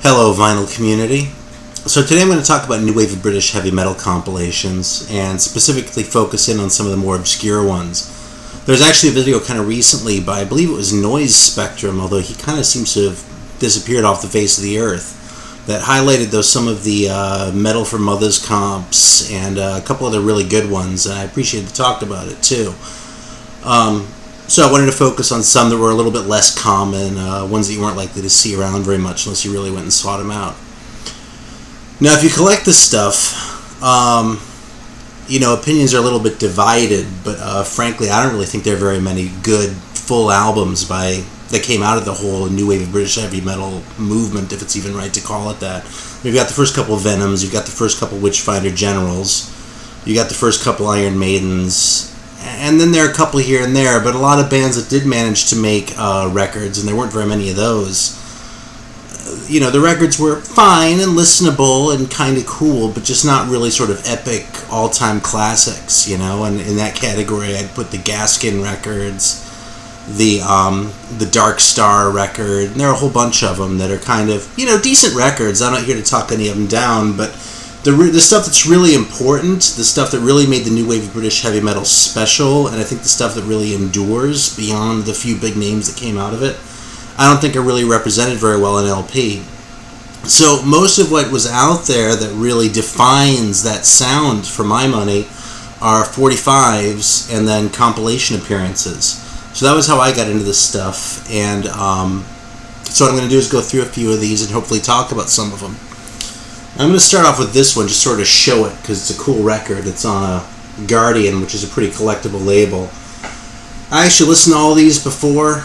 Hello, vinyl community. So today I'm going to talk about new wave of British heavy metal compilations and specifically focus in on some of the more obscure ones. There's actually a video kind of recently by, I believe it was Noise Spectrum, although he kind of seems to have disappeared off the face of the earth, that highlighted some of the Metal for Mothers comps and a couple other really good ones, and I appreciate they talked about it too. So I wanted to focus on some that were a little bit less common, ones that you weren't likely to see around very much unless you really went and sought them out. Now, if you collect this stuff, opinions are a little bit divided, but frankly, I don't really think there are very many good full albums that came out of the whole new wave of British heavy metal movement, if it's even right to call it that. You've got the first couple of Venoms, you've got the first couple Witchfinder Generals, you got the first couple Iron Maidens, and then there are a couple here and there, but a lot of bands that did manage to make records, and there weren't very many of those. The records were fine and listenable and kind of cool, but just not really sort of epic all-time classics, and in that category I'd put the Gaskin records, the Dark Star record, and there are a whole bunch of them that are kind of, decent records. I'm not here to talk any of them down, but the stuff that's really important, the stuff that really made the new wave of British heavy metal special, and I think the stuff that really endures beyond the few big names that came out of it, I don't think are really represented very well in LP. So most of what was out there that really defines that sound, for my money, are 45s and then compilation appearances. So that was how I got into this stuff, and so what I'm going to do is go through a few of these and hopefully talk about some of them. I'm going to start off with this one, just sort of show it, because it's a cool record. It's on a Guardian, which is a pretty collectible label. I actually listened to all these before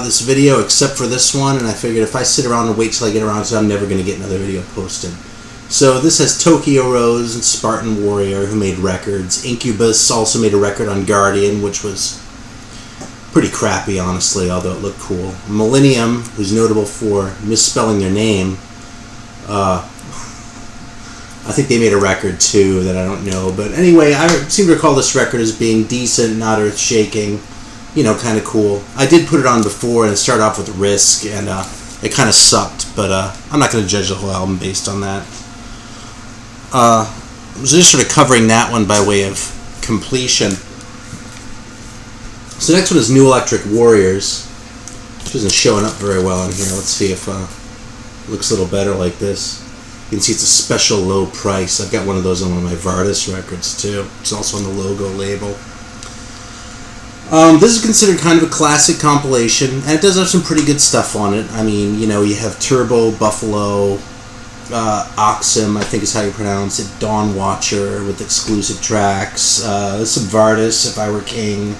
this video, except for this one, and I figured if I sit around and wait till I get around to it, I'm never going to get another video posted. So this has Tokyo Rose and Spartan Warrior, who made records. Incubus also made a record on Guardian, which was pretty crappy, honestly, although it looked cool. Millennium, who's notable for misspelling their name, I think they made a record too that I don't know, but anyway, I seem to recall this record as being decent, not earth-shaking, kind of cool. I did put it on before, and it started off with Risk, and it kind of sucked, but I'm not going to judge the whole album based on that. I was just sort of covering that one by way of completion. So the next one is New Electric Warriors, which isn't showing up very well in here. Let's see if it looks a little better like this. You can see it's a special low price. I've got one of those on one of my Vardis records too. It's also on the logo label. This is considered kind of a classic compilation, and it does have some pretty good stuff on it. I mean, you have Turbo, Buffalo, Oxum, I think is how you pronounce it, Dawn Watcher with exclusive tracks, some Vardis, If I Were King.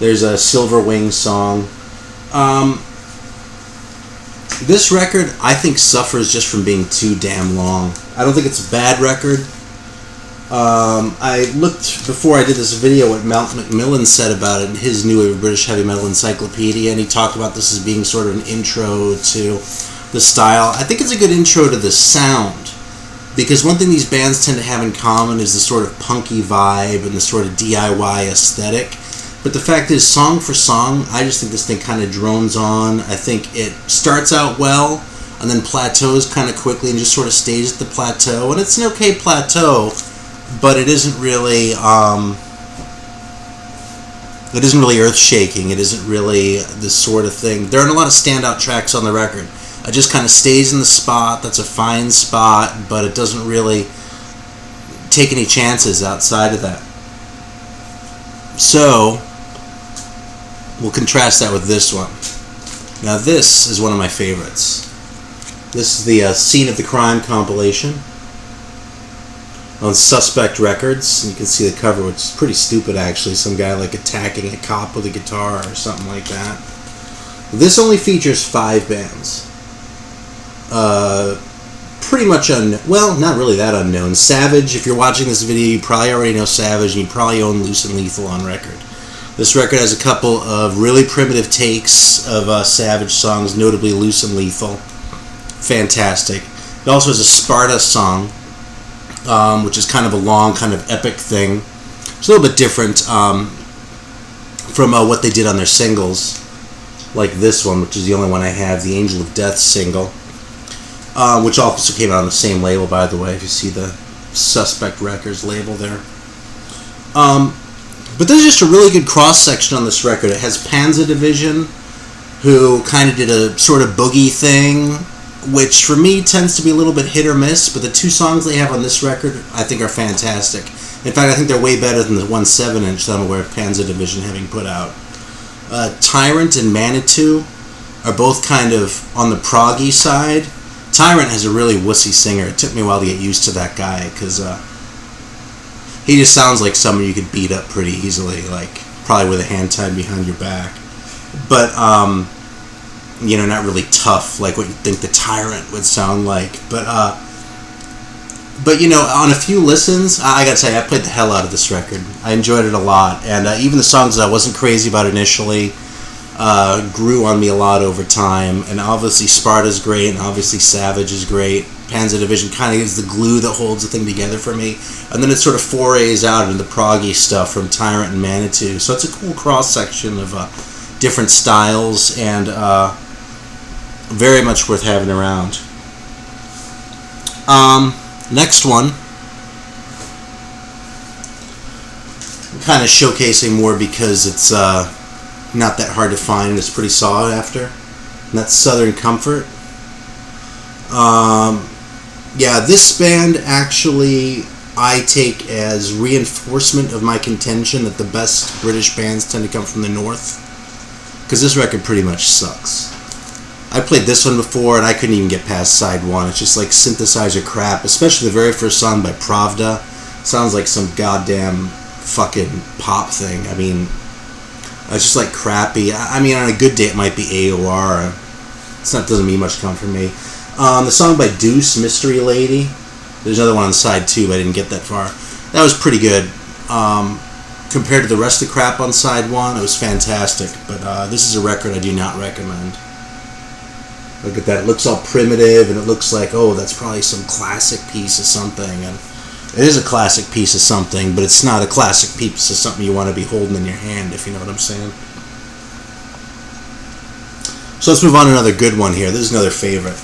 There's a Silver Wing song. This record, I think, suffers just from being too damn long. I don't think it's a bad record. I looked, before I did this video, what Malcolm McMillan said about it in his New Wave of British Heavy Metal Encyclopedia, and he talked about this as being sort of an intro to the style. I think it's a good intro to the sound, because one thing these bands tend to have in common is the sort of punky vibe and the sort of DIY aesthetic. But the fact is, song for song, I just think this thing kind of drones on. I think it starts out well, and then plateaus kind of quickly and just sort of stays at the plateau. And it's an okay plateau, but it isn't really earth-shaking. It isn't really the sort of thing. There aren't a lot of standout tracks on the record. It just kind of stays in the spot. That's a fine spot, but it doesn't really take any chances outside of that. So we'll contrast that with this one. Now this is one of my favorites. This is the Scene of the Crime compilation on Suspect Records. And you can see the cover, which is pretty stupid actually. Some guy attacking a cop with a guitar or something like that. This only features 5 bands. Pretty much well, not really that unknown. Savage, if you're watching this video, you probably already know Savage, and you probably own Loose and Lethal on record. This record has a couple of really primitive takes of Savage songs, notably Loose and Lethal. Fantastic. It also has a Sparta song, which is kind of a long, kind of epic thing. It's a little bit different from what they did on their singles, like this one, which is the only one I have, the Angel of Death single. which also came out on the same label, by the way, if you see the Suspect Records label there. But there's just a really good cross-section on this record. It has Panzer Division, who kind of did a sort of boogie thing, which for me tends to be a little bit hit or miss, but the two songs they have on this record I think are fantastic. In fact, I think they're way better than the 1 7-inch that I'm aware of Panzer Division having put out. Tyrant and Manitou are both kind of on the proggy side. Tyrant has a really wussy singer. It took me a while to get used to that guy, because he just sounds like someone you could beat up pretty easily, like probably with a hand tied behind your back. But, you know, not really tough, like what you'd think the Tyrant would sound like. But you know, on a few listens, I gotta say, I played the hell out of this record. I enjoyed it a lot, and even the songs that I wasn't crazy about initially grew on me a lot over time. And obviously Sparta's great, and obviously Savage is great. Panzer Division kind of is the glue that holds the thing together for me. And then it sort of forays out into the proggy stuff from Tyrant and Manitou. So it's a cool cross-section of different styles, and very much worth having around. Next one, I'm kind of showcasing more because it's not that hard to find. It's pretty sought after, and that's Southern Comfort. Yeah, this band actually I take as reinforcement of my contention that the best British bands tend to come from the North, because this record pretty much sucks. I played this one before, and I couldn't even get past side one. It's just like synthesizer crap, especially the very first song by Pravda. Sounds like some goddamn fucking pop thing. I mean, it's just like crappy. I mean, on a good day, it might be AOR. Doesn't mean much come from me. The song by Deuce, Mystery Lady. There's another one on side 2, but I didn't get that far. That was pretty good. Compared to the rest of the crap on side 1, it was fantastic. But this is a record I do not recommend. Look at that. It looks all primitive, and it looks like, oh, that's probably some classic piece of something. And it is a classic piece of something, but it's not a classic piece of something you want to be holding in your hand, if you know what I'm saying. So let's move on to another good one here. This is another favorite.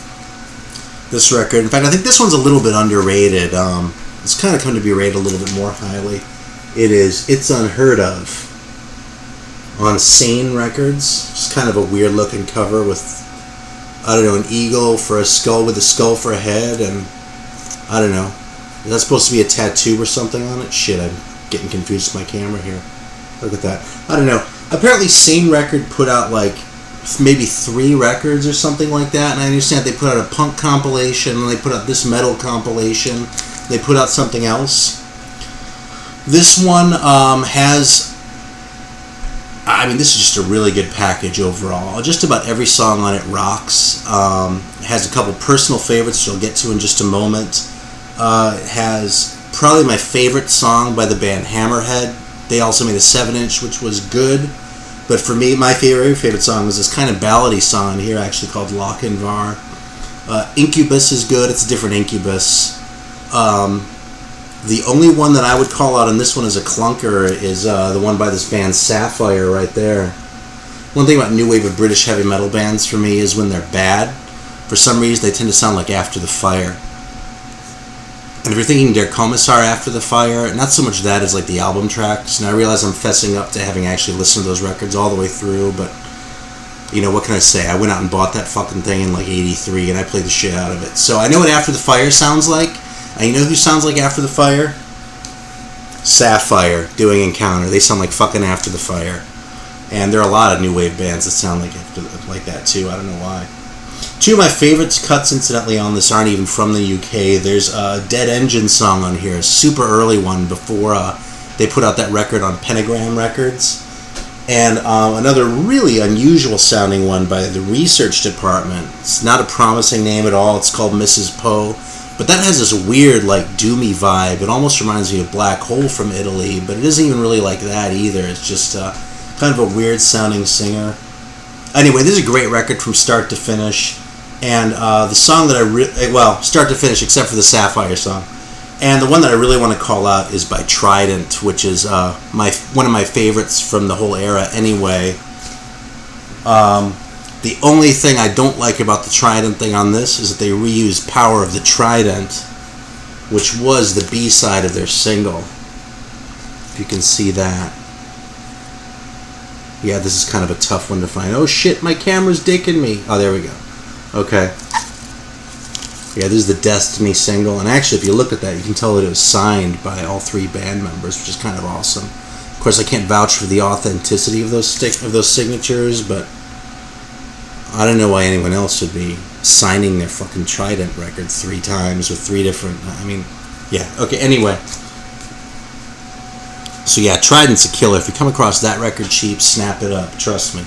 This record, in fact, I think this one's a little bit underrated. It's kind of come to be rated a little bit more highly. It's Unheard Of on Sane Records. It's kind of a weird looking cover with, I don't know, an eagle for a skull with a skull for a head, and I don't know. Is that supposed to be a tattoo or something on it? Shit, I'm getting confused with my camera here. Look at that. I don't know. Apparently Sane Record put out like maybe 3 records or something like that, and I understand they put out a punk compilation, and they put out this metal compilation. They put out something else. This one has, I mean, this is just a really good package overall. Just about every song on it rocks. It has a couple personal favorites, which I'll get to in just a moment. It has probably my favorite song by the band Hammerhead. They also made a 7-inch, which was good. But for me, my favorite song was this kind of ballady song here, actually called Lochinvar. Incubus is good. It's a different Incubus. The only one that I would call out on this one as a clunker is the one by this band Sapphire right there. One thing about new wave of British heavy metal bands for me is when they're bad, for some reason they tend to sound like After the Fire. And if you're thinking Der Kommissar After the Fire, not so much that as like the album tracks. And I realize I'm fessing up to having actually listened to those records all the way through, but you know, what can I say? I went out and bought that fucking thing in like 83, and I played the shit out of it. So I know what After the Fire sounds like. And you know who sounds like After the Fire? Sapphire doing Encounter. They sound like fucking After the Fire. And there are a lot of new wave bands that sound like that too. I don't know why. 2 of my favorite cuts, incidentally, on this aren't even from the UK. There's a Dead Engine song on here, a super early one before they put out that record on Pentagram Records. And another really unusual sounding one by the Research Department. It's not a promising name at all. It's called Mrs. Poe. But that has this weird, like, doomy vibe. It almost reminds me of Black Hole from Italy, but it isn't even really like that either. It's just kind of a weird sounding singer. Anyway, this is a great record from start to finish. And the song that start to finish except for the Sapphire song. And the one that I really want to call out is by Trident, which is one of my favorites from the whole era anyway. The only thing I don't like about the Trident thing on this is that they reused Power of the Trident, which was the B-side of their single. If you can see that. Yeah, this is kind of a tough one to find. Oh shit, my camera's dicking me. Oh, there we go. Okay. Yeah, this is the Destiny single, and actually if you look at that, you can tell that it was signed by all 3 band members, which is kind of awesome. Of course, I can't vouch for the authenticity of those signatures, but I don't know why anyone else would be signing their fucking Trident record 3 times with 3 different... I mean, yeah. Okay, anyway. So yeah, Trident's a killer. If you come across that record cheap, snap it up. Trust me.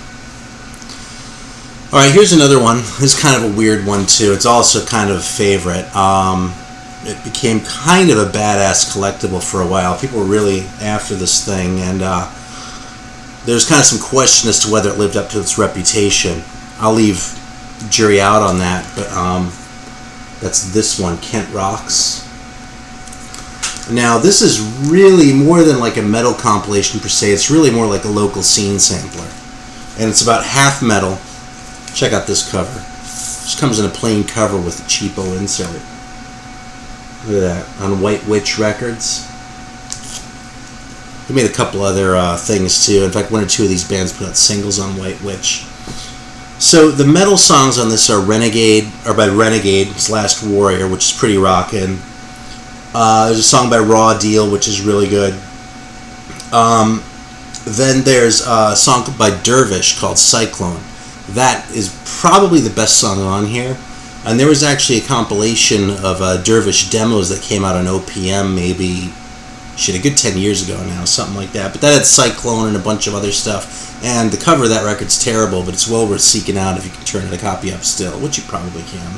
Alright, here's another one. This is kind of a weird one, too. It's also kind of a favorite. It became kind of a badass collectible for a while. People were really after this thing, and there's kind of some question as to whether it lived up to its reputation. I'll leave the jury out on that, but that's this one, Kent Rocks. Now, this is really more than like a metal compilation per se. It's really more like a local scene sampler. And it's about half metal. Check out this cover. Just comes in a plain cover with a cheapo insert. Look at that. On White Witch Records. They made a couple other things too. In fact, 1 or 2 of these bands put out singles on White Witch. So the metal songs on this are by Renegade, his Last Warrior, which is pretty rockin'. There's a song by Raw Deal, which is really good. Then there's a song by Dervish called Cyclone. That is probably the best song on here. And there was actually a compilation of Dervish demos that came out on OPM maybe, a good 10 years ago now, something like that. But that had Cyclone and a bunch of other stuff. And the cover of that record's terrible, but it's well worth seeking out if you can turn a copy up still, which you probably can.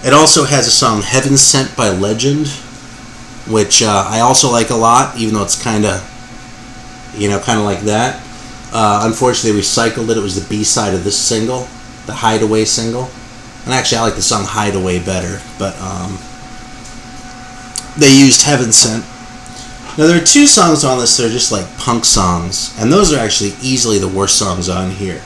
It also has a song, Heaven Sent by Legend, which I also like a lot, even though it's kind of like that. Unfortunately, they recycled it. It was the B-side of this single, the Hideaway single. And actually, I like the song Hideaway better, but they used Heaven Sent. Now, there are 2 songs on this that are just like punk songs, and those are actually easily the worst songs on here.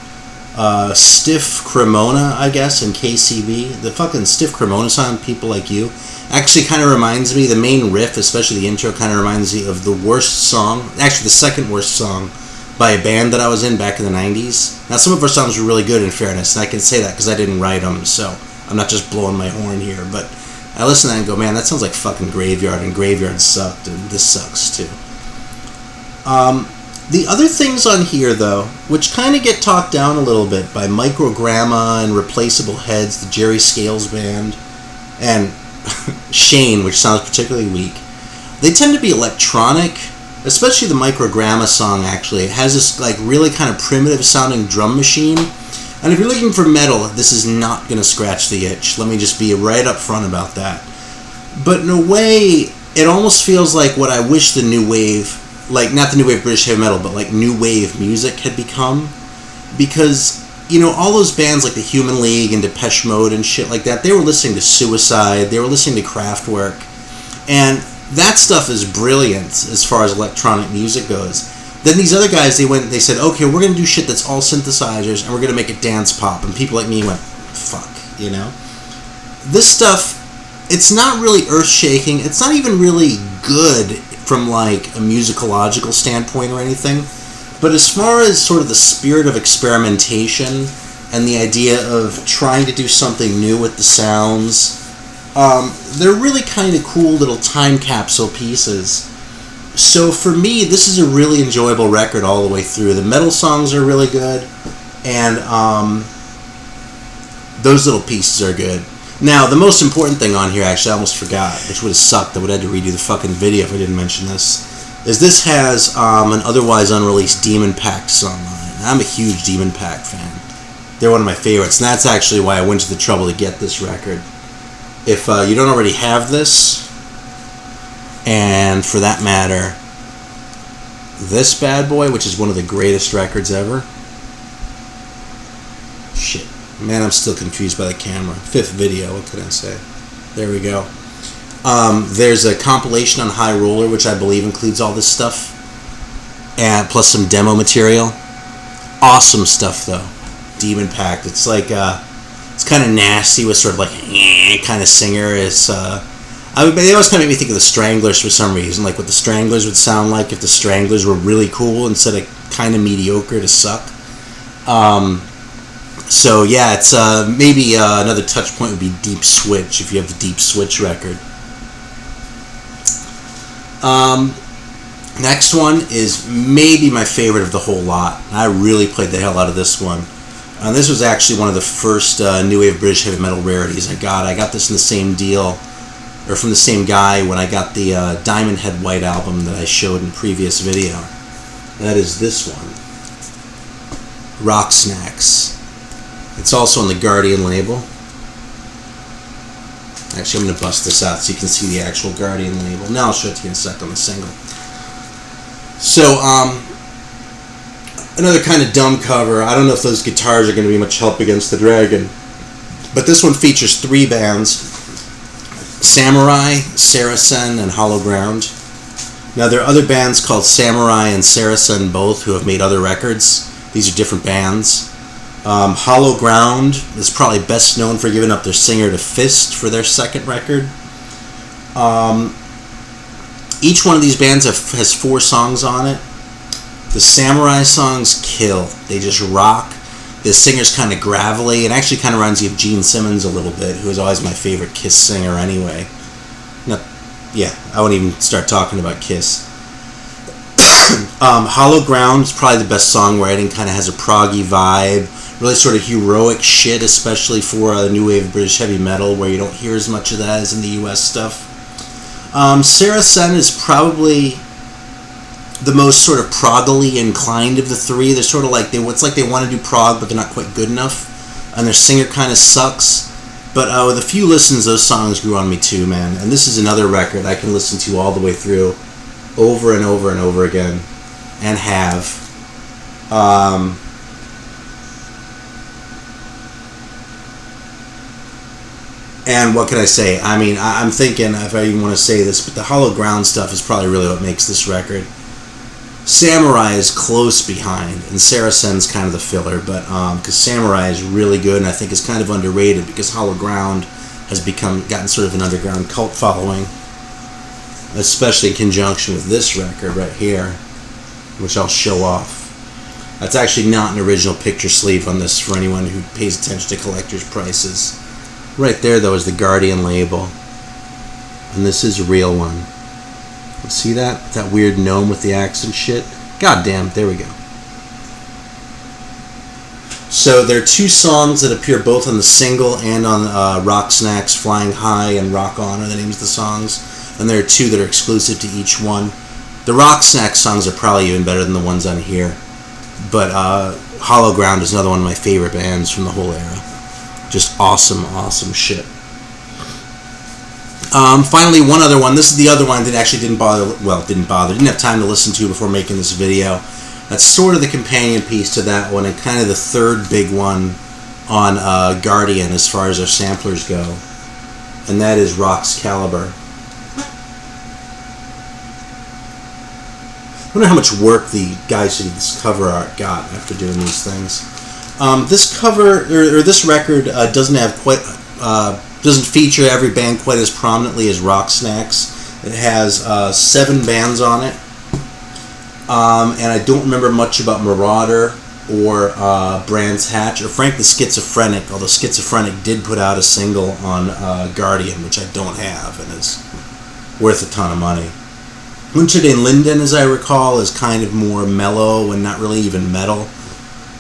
Stiff Cremona, I guess, and KCB. The fucking Stiff Cremona song, People Like You, actually kind of reminds me, the main riff, especially the intro, kind of reminds me of the worst song, actually the second worst song, by a band that I was in back in the 90s. Now, some of our songs were really good, in fairness, and I can say that because I didn't write them, so I'm not just blowing my horn here, but I listen to that and go, man, that sounds like fucking Graveyard, and Graveyard sucked, and this sucks, too. The other things on here, though, which kind of get talked down a little bit by Microgramma and Replaceable Heads, the Jerry Scales Band, and Sane, which sounds particularly weak, they tend to be electronic, especially the Microgramma song, actually. It has this like really kind of primitive sounding drum machine, and if you're looking for metal, this is not going to scratch the itch. Let me just be right up front about that. But in a way, it almost feels like what I wish the new wave, like not the new wave British heavy metal, but like new wave music had become, because all those bands like the Human League and Depeche Mode and shit like that, they were listening to Suicide, they were listening to Kraftwerk, and that stuff is brilliant as far as electronic music goes. Then these other guys, they said, okay, we're going to do shit that's all synthesizers, and we're going to make it dance pop, and people like me went, fuck, This stuff, it's not really earth-shaking, it's not even really good from like a musicological standpoint or anything, but as far as sort of the spirit of experimentation and the idea of trying to do something new with the sounds, they're really kind of cool little time capsule pieces. So for me, this is a really enjoyable record all the way through. The metal songs are really good, and those little pieces are good. Now, the most important thing on here, actually, I almost forgot, which would have sucked. I would have had to redo the fucking video if I didn't mention this, is this has an otherwise unreleased Demon Pact song on it. I'm a huge Demon Pact fan. They're one of my favorites, and that's actually why I went to the trouble to get this record. If you don't already have this, and for that matter, this bad boy, which is one of the greatest records ever. Shit. Man, I'm still confused by the camera. 5th video, what can I say? There we go. There's a compilation on High Roller, which I believe includes all this stuff, and plus some demo material. Awesome stuff, though. Demon Pact. It's like it's kind of nasty with sort of like kind of singer. It's they always kind of make me think of the Stranglers for some reason, like what the Stranglers would sound like if the Stranglers were really cool instead of kind of mediocre to suck. So yeah, it's maybe another touch point would be Deep Switch if you have the Deep Switch record. Next one is maybe my favorite of the whole lot. I really played the hell out of this one. This was actually one of the first new wave British heavy metal rarities I got. I got this in the same deal, or from the same guy when I got the Diamond Head White album that I showed in the previous video. That is this one, Rock Snacks. It's also on the Guardian label. Actually, I'm going to bust this out so you can see the actual Guardian label. Now I'll show it to you in a sec on the single. So, another kind of dumb cover. I don't know if those guitars are going to be much help against the Dragon. But this one features 3 bands: Samurai, Saracen, and Hollow Ground. Now, there are other bands called Samurai and Saracen both who have made other records. These are different bands. Hollow Ground is probably best known for giving up their singer to Fist for their second record. Each one of these bands has 4 songs on it. The Samurai songs kill. They just rock. The singer's kind of gravelly. It actually kind of reminds you of Gene Simmons a little bit, who is always my favorite Kiss singer anyway. I won't even start talking about Kiss. Hollow Ground is probably the best songwriting. Kind of has a proggy vibe. Really sort of heroic shit, especially for new wave British heavy metal, where you don't hear as much of that as in the US stuff. Saracen is probably the most sort of proggily inclined of the 3. They're sort of like it's like they want to do prog, but they're not quite good enough, and their singer kind of sucks. But with a few listens, those songs grew on me too, man. And this is another record I can listen to all the way through, over and over and over again, and have. And what can I say? I mean, I'm thinking, if I even want to say this, but the Hollow Ground stuff is probably really what makes this record. Samurai is close behind, and Saracen's kind of the filler, but because Samurai is really good, and I think is kind of underrated because Hollow Ground has gotten sort of an underground cult following, especially in conjunction with this record right here, which I'll show off. That's actually not an original picture sleeve on this for anyone who pays attention to collector's prices. Right there, though, is the Guardian label, and this is a real one. See that? That weird gnome with the axe and shit? God damn, there we go. So there are 2 songs that appear both on the single and on Rock Snacks, Flying High and Rock On are the names of the songs. And there are 2 that are exclusive to each one. The Rock Snacks songs are probably even better than the ones on here. But Hollow Ground is another one of my favorite bands from the whole era. Just awesome, awesome shit. Finally, one other one. This is the other one that actually didn't have time to listen to before making this video. That's sort of the companion piece to that one, and kind of the third big one on Guardian as far as our samplers go. And that is Rock's Caliber. I wonder how much work the guys who did this cover art got after doing these things. This cover, or this record, doesn't feature every band quite as prominently as Rock Snacks. It has 7 bands on it, and I don't remember much about Marauder or Brands Hatch, or frankly Schizophrenic, although Schizophrenic did put out a single on Guardian, which I don't have, and is worth a ton of money. Unheard and Linden, as I recall, is kind of more mellow and not really even metal.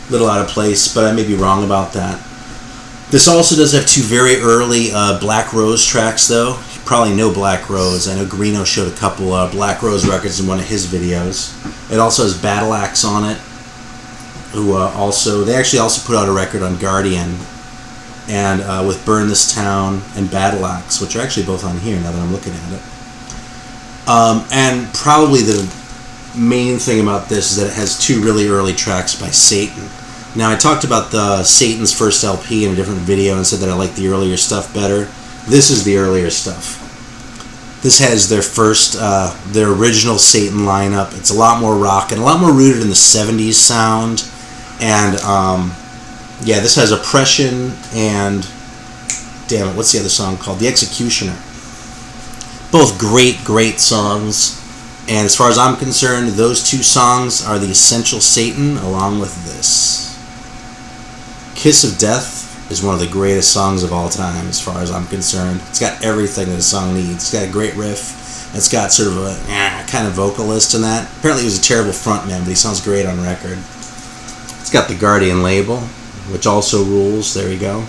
A little out of place, but I may be wrong about that. This also does have 2 very early Black Rose tracks, though. You probably know Black Rose. I know Greeno showed a couple Black Rose records in one of his videos. It also has Battle Axe on it, who they actually also put out a record on Guardian, and with Burn This Town and Battle Axe, which are actually both on here now that I'm looking at it. And probably the main thing about this is that it has 2 really early tracks by Satan. Now, I talked about Satan's first LP in a different video and said that I like the earlier stuff better. This is the earlier stuff. This has their original Satan lineup. It's a lot more rock and a lot more rooted in the 70s sound. And Yeah, this has Oppression and, damn it, what's the other song called? The Executioner. Both great songs. And as far as I'm concerned, those two songs are the essential Satan along with this. Kiss of Death is one of the greatest songs of all time as far as I'm concerned. It's got everything that a song needs. It's got a great riff. It's got sort of a kind of vocalist in that. Apparently he was a terrible frontman, but he sounds great on record. It's got the Guardian label, which also rules. There you go.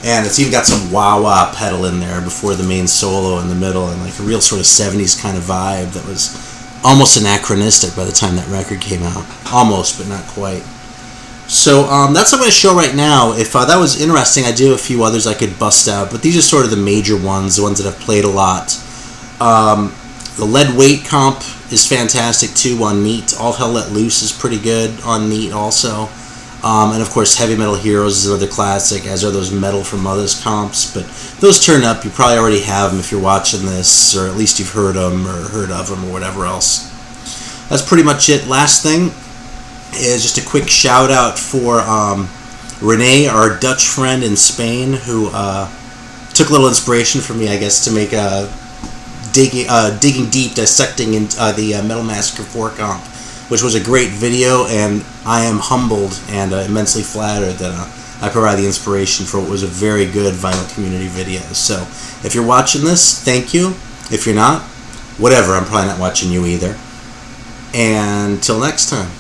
And it's even got some wah-wah pedal in there before the main solo in the middle, and like a real sort of 70s kind of vibe that was almost anachronistic by the time that record came out. Almost, but not quite. So that's what I'm going to show right now. If that was interesting, I do have a few others I could bust out, but these are sort of the major ones, the ones that I've played a lot. The Lead Weight comp is fantastic too on Neat. All Hell Let Loose is pretty good on Neat also. And of course Heavy Metal Heroes is another classic, as are those Metal from Mothers comps. But those turn up, you probably already have them if you're watching this, or at least you've heard them or heard of them or whatever else. That's pretty much it. Last thing is just a quick shout out for Renee, our Dutch friend in Spain, who took a little inspiration from me, I guess, to make a digging deep, dissecting into the Metal Massacre 4 comp, which was a great video, and I am humbled and immensely flattered that I provide the inspiration for what was a very good vinyl community video. So if you're watching this, thank you. If you're not, whatever, I'm probably not watching you either. And till next time.